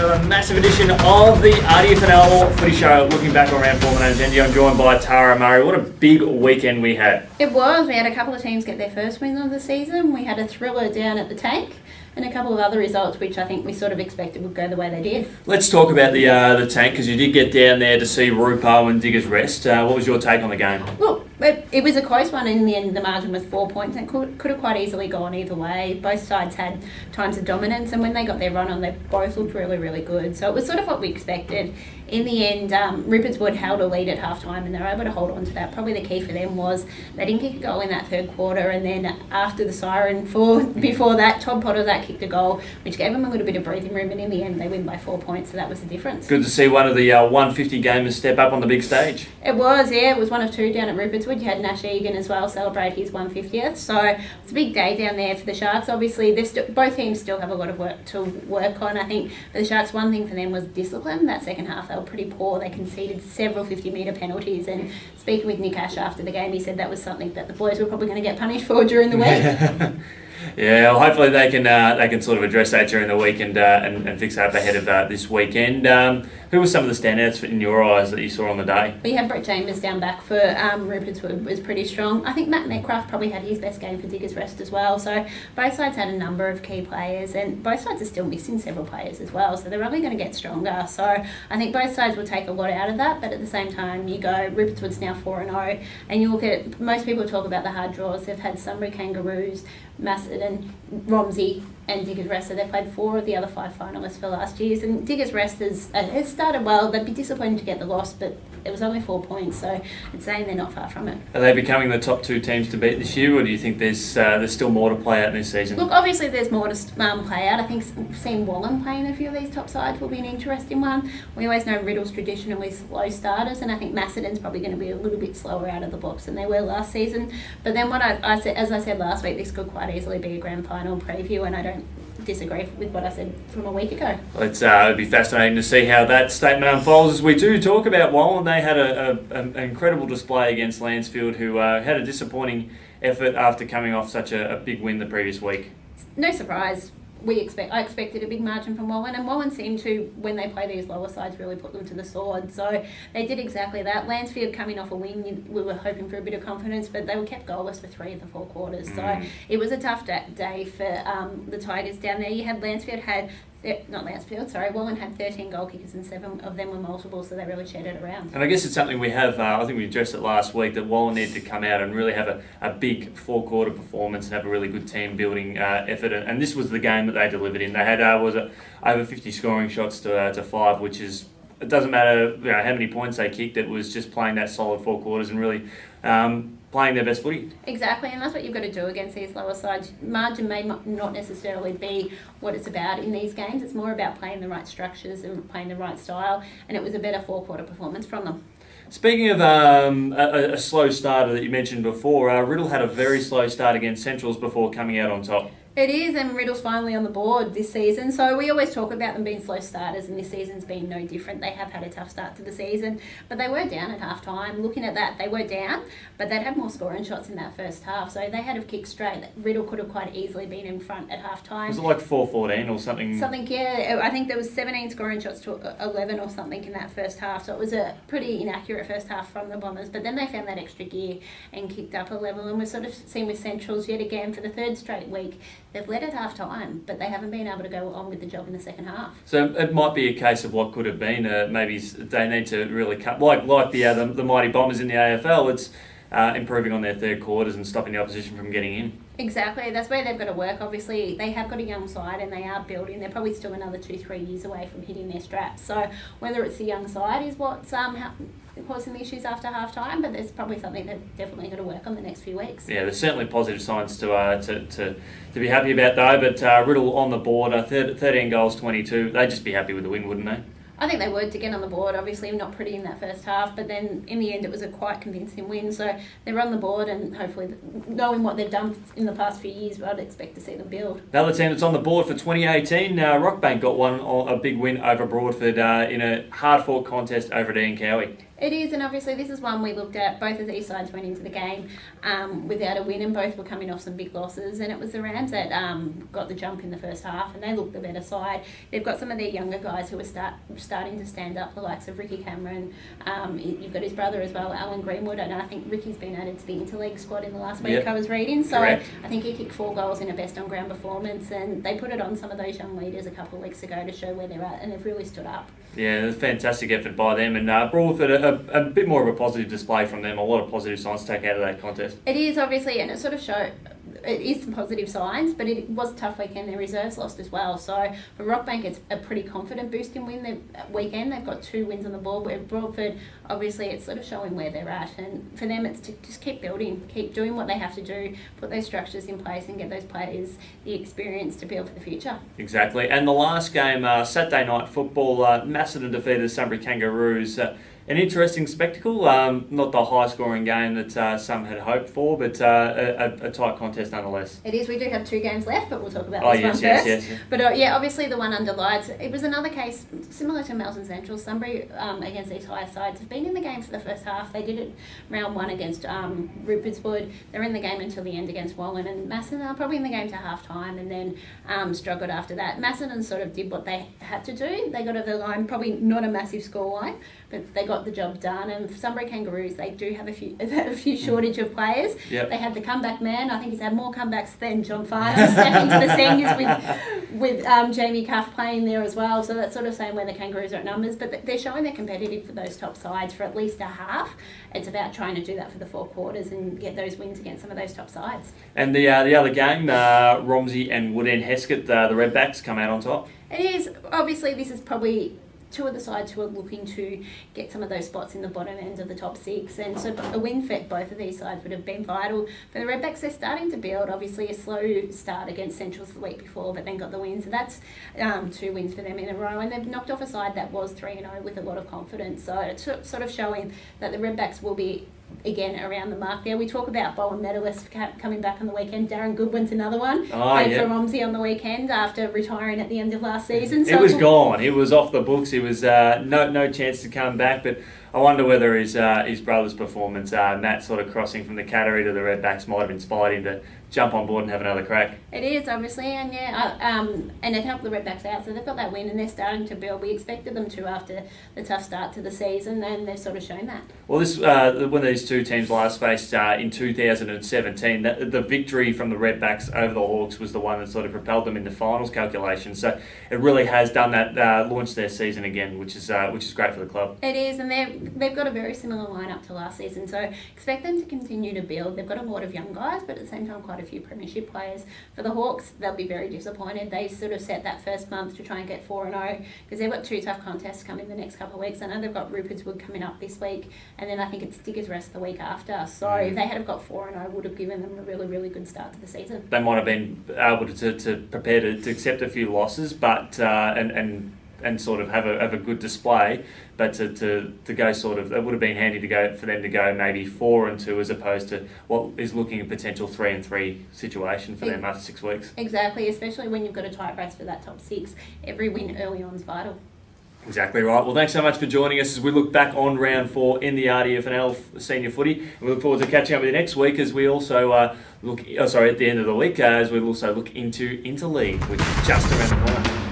another massive edition of the RDFNL footy show, looking back on round 4. My name's Andy. I'm joined by Tara Murray. What a big weekend we had. It was. We had a couple of teams get their first win of the season. We had a thriller down at the Tank and a couple of other results which I think we sort of expected would go the way they did. Let's talk about the Tank, because you did get down there to see Rupo and Diggers Rest. What was your take on the game? Look, it was a close one. In the end, the margin was 4 points and could have quite easily gone either way. Both sides had times of dominance, and when they got their run on, they both looked really, really good. So it was sort of what we expected. In the end, Rupert's Wood held a lead at half-time and they were able to hold on to that. Probably the key for them was they didn't kick a goal in that third quarter, and then after the siren before that, Todd Potter kicked a goal, which gave them a little bit of breathing room, and in the end they win by 4 points, so that was the difference. Good to see one of the 150 gamers step up on the big stage. It was, yeah. It was one of two down at Rupert's Wood. You had Nash Egan as well celebrate his 150th, so it's a big day down there for the Sharks. Obviously, both teams still have a lot of work to work on. I think for the Sharks, one thing for them was discipline. That second half, they were pretty poor. They conceded several 50-metre penalties, and speaking with Nick Ash after the game, he said that was something that the boys were probably going to get punished for during the week. Yeah, well, hopefully they can sort of address that during the week and fix that up ahead of this weekend. Who were some of the standouts in your eyes that you saw on the day? We had Brett Chambers down back for Rupert's Wood, was pretty strong. I think Matt Metcalf probably had his best game for Diggers Rest as well. So both sides had a number of key players, and both sides are still missing several players as well. So they're only going to get stronger. So I think both sides will take a lot out of that. But at the same time, you go, Rupert's Wood's now 4-0, and you look at, most people talk about the hard draws. They've had Sunbury Kangaroos, Macedon, Romsey and Diggers Rest, so they've played 4 of the other 5 finalists for last year's, and Diggers Rest has started well. They'd be disappointed to get the loss, but it was only 4 points, so it's saying they're not far from it. Are they becoming the top 2 teams to beat this year, or do you think there's still more to play out in this season? Look, obviously there's more to play out. I think seeing Wallen playing a few of these top sides will be an interesting one. We always know Riddle's traditionally slow starters, and I think Macedon's probably going to be a little bit slower out of the blocks than they were last season. But then what I said, as I said last week, this could quite easily be a grand final preview, and I don't disagree with what I said from a week ago. It'll be fascinating to see how that statement unfolds. As we do talk about Wallen, they had an incredible display against Lansfield, who had a disappointing effort after coming off such a big win the previous week. No surprise. I expected a big margin from Wallen, and Wallen seemed to, when they play these lower sides, really put them to the sword. So they did exactly that. Lansfield coming off a win, we were hoping for a bit of confidence, but they were kept goalless for 3 of the 4 quarters. So it was a tough day for the Tigers down there. You had Wallen had 13 goal kickers and 7 of them were multiple, so they really shared it around. And I guess it's something we have, I think we addressed it last week, that Wallen needed to come out and really have a big 4-quarter performance and have a really good team building effort. And this was the game that they delivered in. They had over 50 scoring shots to 5, which is, it doesn't matter how many points they kicked, it was just playing that solid 4 quarters and really playing their best footy. Exactly, and that's what you've got to do against these lower sides. Margin may not necessarily be what it's about in these games. It's more about playing the right structures and playing the right style, and it was a better 4-quarter performance from them. Speaking of a slow starter that you mentioned before, Riddle had a very slow start against Centrals before coming out on top. It is, and Riddle's finally on the board this season. So we always talk about them being slow starters, and this season's been no different. They have had a tough start to the season, but they were down at half-time. Looking at that, they were down, but they'd had more scoring shots in that first half, so they had to kick straight. Riddle could have quite easily been in front at half-time. Was it like 4-14 or something? Something, yeah. I think there was 17 scoring shots to 11 or something in that first half, so it was a pretty inaccurate first half from the Bombers, but then they found that extra gear and kicked up a level, and we've sort of seen with Centrals yet again for the 3rd straight week. They've led at half-time, but they haven't been able to go on with the job in the second half. So it might be a case of what could have been. Maybe they need to really cut, like the mighty Bombers in the AFL. It's improving on their 3rd quarters and stopping the opposition from getting in. Exactly, that's where they've got to work. Obviously, they have got a young side and they are building. They're probably still another 2-3 years away from hitting their straps. So whether it's the young side is what's causing the issues after half-time, but there's probably something they've definitely got to work on the next few weeks. Yeah, there's certainly positive signs to be happy about though, but Riddle on the board, 13 goals, 22. They'd just be happy with the win, wouldn't they? I think they would to get on the board. Obviously not pretty in that first half, but then in the end it was a quite convincing win. So they're on the board, and hopefully, knowing what they've done in the past few years, I'd expect to see them build. Another team that's on the board for 2018, Rockbank got a big win over Broadford in a hard-fought contest over at Ian Cowie. It is, and obviously this is one we looked at. Both of these sides went into the game without a win, and both were coming off some big losses. And it was the Rams that got the jump in the first half, and they looked the better side. They've got some of their younger guys who are starting to stand up, the likes of Ricky Cameron. You've got his brother as well, Alan Greenwood, and I think Ricky's been added to the interleague squad in the last week. I was reading, so correct. I think he kicked 4 goals in a best on ground performance, and they put it on some of those young leaders a couple of weeks ago to show where they're at, and they've really stood up. Yeah, it was a fantastic effort by them, and brought with it a bit more of a positive display from them. A lot of positive signs to take out of that contest. It is, obviously, and it sort of showed. It is some positive signs, but it was a tough weekend. Their reserves lost as well. So for Rockbank, it's a pretty confident boosting weekend. They've got 2 wins on the board. With Broadford, obviously, it's sort of showing where they're at. And for them, it's to just keep building, keep doing what they have to do, put those structures in place and get those players the experience to build for the future. Exactly. And the last game, Saturday night football, Macedon defeated the Sunbury Kangaroos. An interesting spectacle, not the high-scoring game that some had hoped for, but a tight contest nonetheless. It is. We do have 2 games left, but we'll talk about this one first. Yes. But obviously the one under lights, it was another case similar to Melton Central. Sunbury against these higher sides have been in the game for the first half. They did it round 1 against Rupert's Wood. They're in the game until the end against Wallen, and Macedon are probably in the game to half-time and then struggled after that. Macedon sort of did what they had to do. They got over the line, probably not a massive score line, but they got the job done. And for Sunbury Kangaroos, they do have a few shortage of players. Yep. They had the comeback man. I think he's had more comebacks than John Farnham stepping to the seniors with Jamie Cuff playing there as well. So that's sort of saying where the Kangaroos are at numbers, but they're showing they're competitive for those top sides for at least a half. It's about trying to do that for the 4 quarters and get those wins against some of those top sides. And the other game, Romsey and Woodend Heskett, the Redbacks come out on top. It is. Obviously, this is probably 2 of the sides who are looking to get some of those spots in the bottom end of the top 6, and so a win for both of these sides would have been vital. For the Redbacks, they're starting to build. Obviously, a slow start against Centrals the week before, but then got the win, so that's 2 wins for them in a row, and they've knocked off a side that was 3-0 with a lot of confidence. So it's sort of showing that the Redbacks will be again around the mark there. We talk about Bowen medalists coming back on the weekend. Darren Goodwin's another one. Played for Romsey on the weekend after retiring at the end of last season. So it was gone. It was off the books. It was no chance to come back. But I wonder whether his brother's performance, Matt sort of crossing from the Cattery to the Redbacks, might have inspired him to jump on board and have another crack. It is, obviously, and and it helped the Redbacks out, so they've got that win and they're starting to build. We expected them to after the tough start to the season, and they've sort of shown that. Well, this when these 2 teams last faced in 2017, the victory from the Redbacks over the Hawks was the one that sort of propelled them in the finals calculation. So it really has done that, launched their season again, which is great for the club. It is, and they've got a very similar lineup to last season, so expect them to continue to build. They've got a lot of young guys, but at the same time quite a few premiership players. For the Hawks, they'll be very disappointed. They sort of set that first month to try and get 4-0 because they've got 2 tough contests coming the next couple of weeks. I know they've got Rupert's Wood coming up this week, and then I think it's Diggers Rest the week after. So if they had have got 4-0, it would have given them a really, really good start to the season. They might have been able to prepare to accept a few losses, but and sort of have a good display, but to go sort of, it would have been handy for them to go maybe 4-2 as opposed to what is looking a potential 3-3 situation for them after 6 weeks. Exactly, especially when you've got a tight race for that top 6. Every win early on is vital. Exactly right. Well, thanks so much for joining us as we look back on round 4 in the RDFNL senior footy. We look forward to catching up with you next week as we also at the end of the week, as we'll also look into Interleague, which is just around the corner.